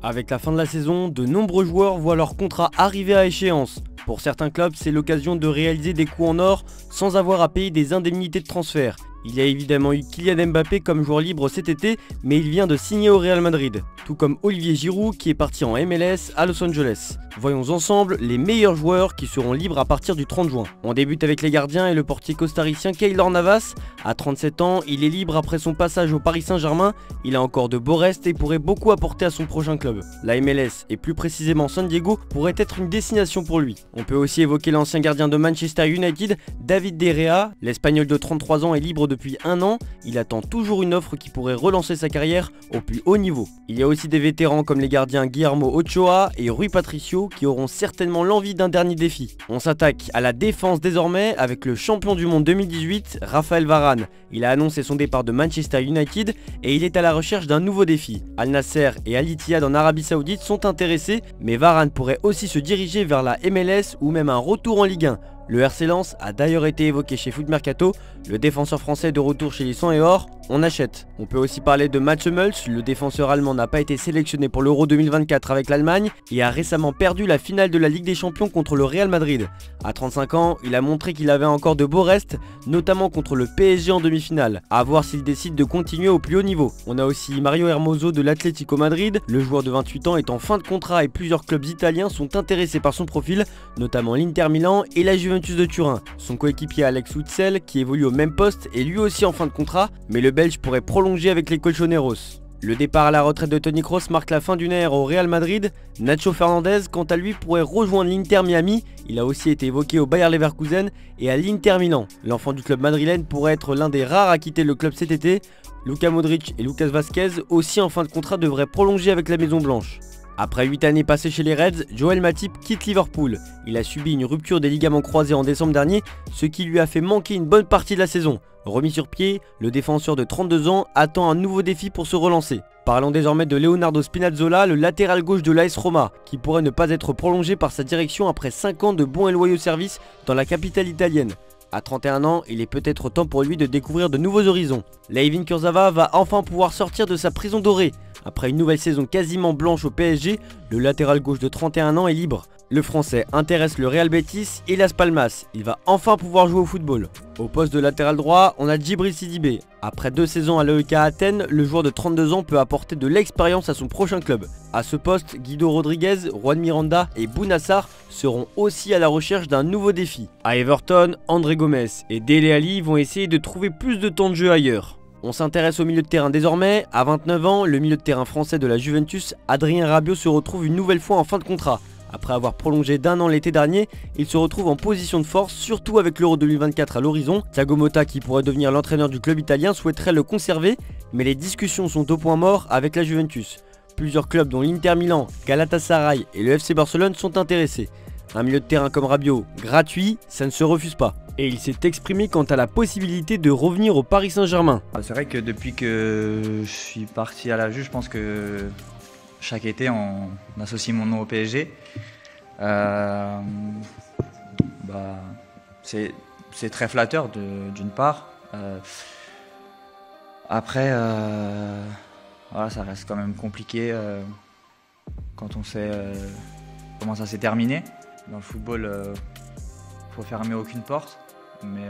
Avec la fin de la saison, de nombreux joueurs voient leur contrat arriver à échéance. Pour certains clubs, c'est l'occasion de réaliser des coups en or sans avoir à payer des indemnités de transfert. Il y a évidemment eu Kylian Mbappé comme joueur libre cet été, mais il vient de signer au Real Madrid. Tout comme Olivier Giroud qui est parti en MLS à Los Angeles. Voyons ensemble les meilleurs joueurs qui seront libres à partir du 30 juin. On débute avec les gardiens et le portier costaricien Keylor Navas. À 37 ans, il est libre après son passage au Paris Saint-Germain. Il a encore de beaux restes et pourrait beaucoup apporter à son prochain club. La MLS et plus précisément San Diego pourrait être une destination pour lui. On peut aussi évoquer l'ancien gardien de Manchester United, David De Gea. L'Espagnol de 33 ans est libre depuis un an. Il attend toujours une offre qui pourrait relancer sa carrière au plus haut niveau. Il y a aussi des vétérans comme les gardiens Guillermo Ochoa et Rui Patricio qui auront certainement l'envie d'un dernier défi. On s'attaque à la défense désormais avec le champion du monde 2018, Raphaël Varane. Il a annoncé son départ de Manchester United et il est à la recherche d'un nouveau défi. Al Nasser et Al Ittihad en Arabie Saoudite sont intéressés, mais Varane pourrait aussi se diriger vers la MLS ou même un retour en Ligue 1. Le RC Lens a d'ailleurs été évoqué chez Foot Mercato, le défenseur français de retour chez les 100 et or, on achète. On peut aussi parler de Mats Hummels, le défenseur allemand n'a pas été sélectionné pour l'Euro 2024 avec l'Allemagne et a récemment perdu la finale de la Ligue des Champions contre le Real Madrid. À 35 ans, il a montré qu'il avait encore de beaux restes, notamment contre le PSG en demi-finale. À voir s'il décide de continuer au plus haut niveau. On a aussi Mario Hermoso de l'Atlético Madrid, le joueur de 28 ans est en fin de contrat et plusieurs clubs italiens sont intéressés par son profil, notamment l'Inter Milan et la Juventus de Turin. Son coéquipier Alex Witsel, qui évolue au même poste, est lui aussi en fin de contrat, mais le Belge pourrait prolonger avec les Colchoneros. Le départ à la retraite de Toni Kroos marque la fin d'une ère au Real Madrid. Nacho Fernandez, quant à lui, pourrait rejoindre l'Inter Miami. Il a aussi été évoqué au Bayer Leverkusen et à l'Inter Milan. L'enfant du club madrilène pourrait être l'un des rares à quitter le club cet été. Luka Modric et Lucas Vazquez, aussi en fin de contrat, devraient prolonger avec la Maison Blanche. Après 8 années passées chez les Reds, Joel Matip quitte Liverpool. Il a subi une rupture des ligaments croisés en décembre dernier, ce qui lui a fait manquer une bonne partie de la saison. Remis sur pied, le défenseur de 32 ans attend un nouveau défi pour se relancer. Parlons désormais de Leonardo Spinazzola, le latéral gauche de l'AS Roma, qui pourrait ne pas être prolongé par sa direction après 5 ans de bons et loyaux services dans la capitale italienne. À 31 ans, il est peut-être temps pour lui de découvrir de nouveaux horizons. Layvin Kurzawa va enfin pouvoir sortir de sa prison dorée. Après une nouvelle saison quasiment blanche au PSG, le latéral gauche de 31 ans est libre. Le français intéresse le Real Betis et Las Palmas, il va enfin pouvoir jouer au football. Au poste de latéral droit, on a Djibril Sidibé. Après 2 saisons à l'EK Athènes, le joueur de 32 ans peut apporter de l'expérience à son prochain club. À ce poste, Guido Rodriguez, Juan Miranda et Bounassar seront aussi à la recherche d'un nouveau défi. À Everton, André Gomes et Dele Alli vont essayer de trouver plus de temps de jeu ailleurs. On s'intéresse au milieu de terrain désormais. À 29 ans, le milieu de terrain français de la Juventus, Adrien Rabiot, se retrouve une nouvelle fois en fin de contrat. Après avoir prolongé d'1 an l'été dernier, il se retrouve en position de force, surtout avec l'Euro 2024 à l'horizon. Thiago Motta, qui pourrait devenir l'entraîneur du club italien, souhaiterait le conserver, mais les discussions sont au point mort avec la Juventus. Plusieurs clubs dont l'Inter Milan, Galatasaray et le FC Barcelone sont intéressés. Un milieu de terrain comme Rabiot, gratuit, ça ne se refuse pas. Et il s'est exprimé quant à la possibilité de revenir au Paris Saint-Germain. C'est vrai que depuis que je suis parti à la Juve, je pense que chaque été on associe mon nom au PSG. C'est très flatteur d'une part. Après, voilà, ça reste quand même compliqué quand on sait comment ça s'est terminé. Dans le football, faut fermer aucune porte, mais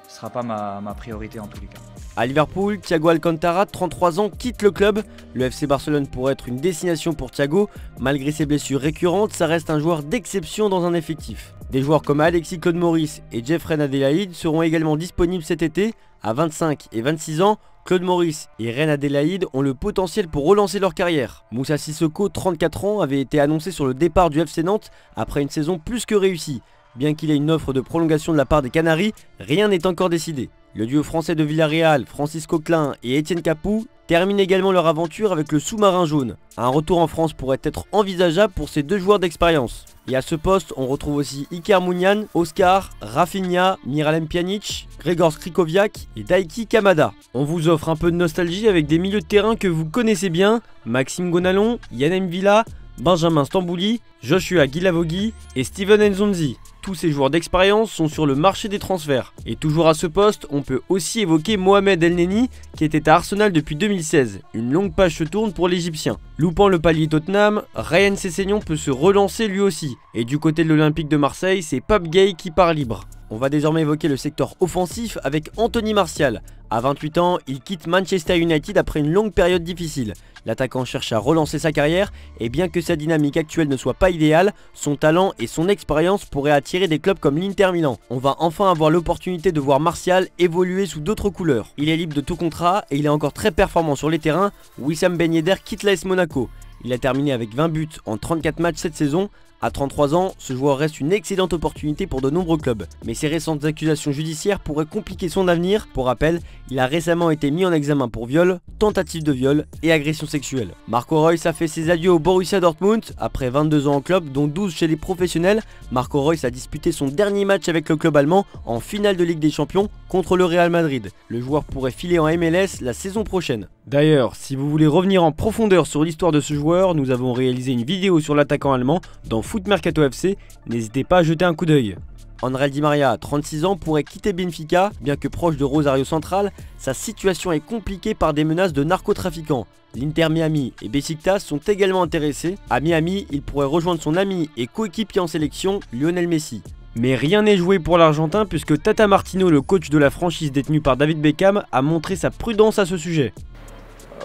ce sera pas ma priorité en tous les cas. À Liverpool, Thiago Alcantara, 33 ans, quitte le club. Le FC Barcelone pourrait être une destination pour Thiago. Malgré ses blessures récurrentes, ça reste un joueur d'exception dans un effectif. Des joueurs comme Alexis Claude Maurice et Jeffrey Adelaide seront également disponibles cet été. À 25 et 26 ans, Claude Maurice et Reine Adelaide ont le potentiel pour relancer leur carrière. Moussa Sissoko, 34 ans, avait été annoncé sur le départ du FC Nantes après une saison plus que réussie. Bien qu'il ait une offre de prolongation de la part des Canaries, rien n'est encore décidé. Le duo français de Villarreal, Francis Coquelin et Etienne Capoue, terminent également leur aventure avec le sous-marin jaune. Un retour en France pourrait être envisageable pour ces deux joueurs d'expérience. Et à ce poste, on retrouve aussi Iker Munian, Oscar, Rafinha, Miralem Pjanic, Gregor Skrikoviak et Daiki Kamada. On vous offre un peu de nostalgie avec des milieux de terrain que vous connaissez bien, Maxime Gonalon, Yann M'Vila, Benjamin Stambouli, Joshua Guilavogui et Steven Nzonzi. Tous ces joueurs d'expérience sont sur le marché des transferts. Et toujours à ce poste, on peut aussi évoquer Mohamed El-Neni qui était à Arsenal depuis 2016. Une longue page se tourne pour l'Égyptien. Loupant le palier Tottenham, Ryan Sessegnon peut se relancer lui aussi. Et du côté de l'Olympique de Marseille, c'est Pape Gueye qui part libre. On va désormais évoquer le secteur offensif avec Anthony Martial. À 28 ans, il quitte Manchester United après une longue période difficile. L'attaquant cherche à relancer sa carrière et bien que sa dynamique actuelle ne soit pas idéale, son talent et son expérience pourraient attirer des clubs comme l'Inter Milan. On va enfin avoir l'opportunité de voir Martial évoluer sous d'autres couleurs. Il est libre de tout contrat et il est encore très performant sur les terrains. Wissam Ben Yedder quitte l'AS Monaco. Il a terminé avec 20 buts en 34 matchs cette saison. À 33 ans, ce joueur reste une excellente opportunité pour de nombreux clubs. Mais ses récentes accusations judiciaires pourraient compliquer son avenir. Pour rappel, il a récemment été mis en examen pour viol, tentative de viol et agression sexuelle. Marco Reus a fait ses adieux au Borussia Dortmund. Après 22 ans en club, dont 12 chez les professionnels, Marco Reus a disputé son dernier match avec le club allemand en finale de Ligue des Champions contre le Real Madrid. Le joueur pourrait filer en MLS la saison prochaine. D'ailleurs, si vous voulez revenir en profondeur sur l'histoire de ce joueur, nous avons réalisé une vidéo sur l'attaquant allemand dans Foot Mercato FC, n'hésitez pas à jeter un coup d'œil. André Di Maria, 36 ans, pourrait quitter Benfica, bien que proche de Rosario Central, sa situation est compliquée par des menaces de narcotrafiquants. L'Inter Miami et Besiktas sont également intéressés. À Miami, il pourrait rejoindre son ami et coéquipier en sélection, Lionel Messi. Mais rien n'est joué pour l'Argentin puisque Tata Martino, le coach de la franchise détenue par David Beckham, a montré sa prudence à ce sujet.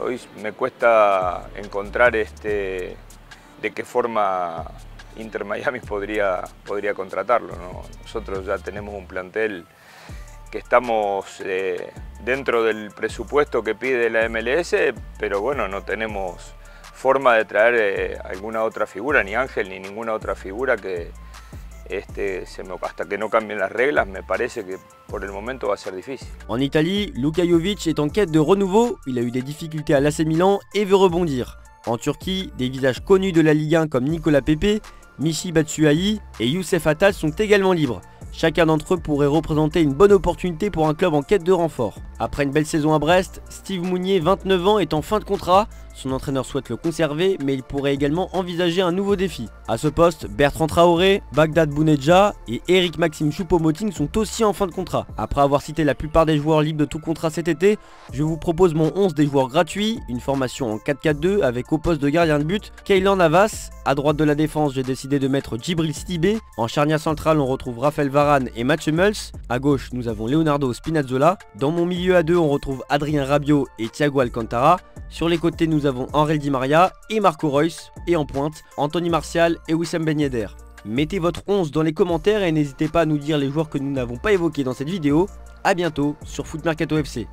Hoy me cuesta encontrar de qué forma Inter Miami podría contratarlo, ¿no? Nosotros ya tenemos un plantel que estamos dentro del presupuesto que pide la MLS, pero bueno, no tenemos forma de traer alguna otra figura, ni Ángel ni ninguna otra figura que hasta que no cambien las reglas, me parece que por el momento va a ser difícil. En Italie, Luka Jovic est en quête de renouveau, il a eu des difficultés à l'AC Milan et veut rebondir. En Turquie, des visages connus de la Ligue 1 comme Nicolas Pepe, Michy Batshuayi et Youssef Attal sont également libres. Chacun d'entre eux pourrait représenter une bonne opportunité pour un club en quête de renfort. Après une belle saison à Brest, Steve Mounier, 29 ans, est en fin de contrat. Son entraîneur souhaite le conserver, mais il pourrait également envisager un nouveau défi. À ce poste, Bertrand Traoré, Bagdad Bounedjah et Eric Maxime Choupo-Moting sont aussi en fin de contrat. Après avoir cité la plupart des joueurs libres de tout contrat cet été, je vous propose mon 11 des joueurs gratuits, une formation en 4-4-2 avec au poste de gardien de but Keylor Navas. À droite de la défense, j'ai décidé de mettre Djibril Sidibé. En charnière centrale, on retrouve Raphaël Varane et Mats Hummels. À gauche, nous avons Leonardo Spinazzola. Dans mon milieu à deux, on retrouve Adrien Rabiot et Thiago Alcantara. Sur les côtés, nous avons Henry Di Maria et Marco Reus. Et en pointe, Anthony Martial et Wissam Ben Yedder. Mettez votre 11 dans les commentaires et n'hésitez pas à nous dire les joueurs que nous n'avons pas évoqués dans cette vidéo. A bientôt sur Foot Mercato FC.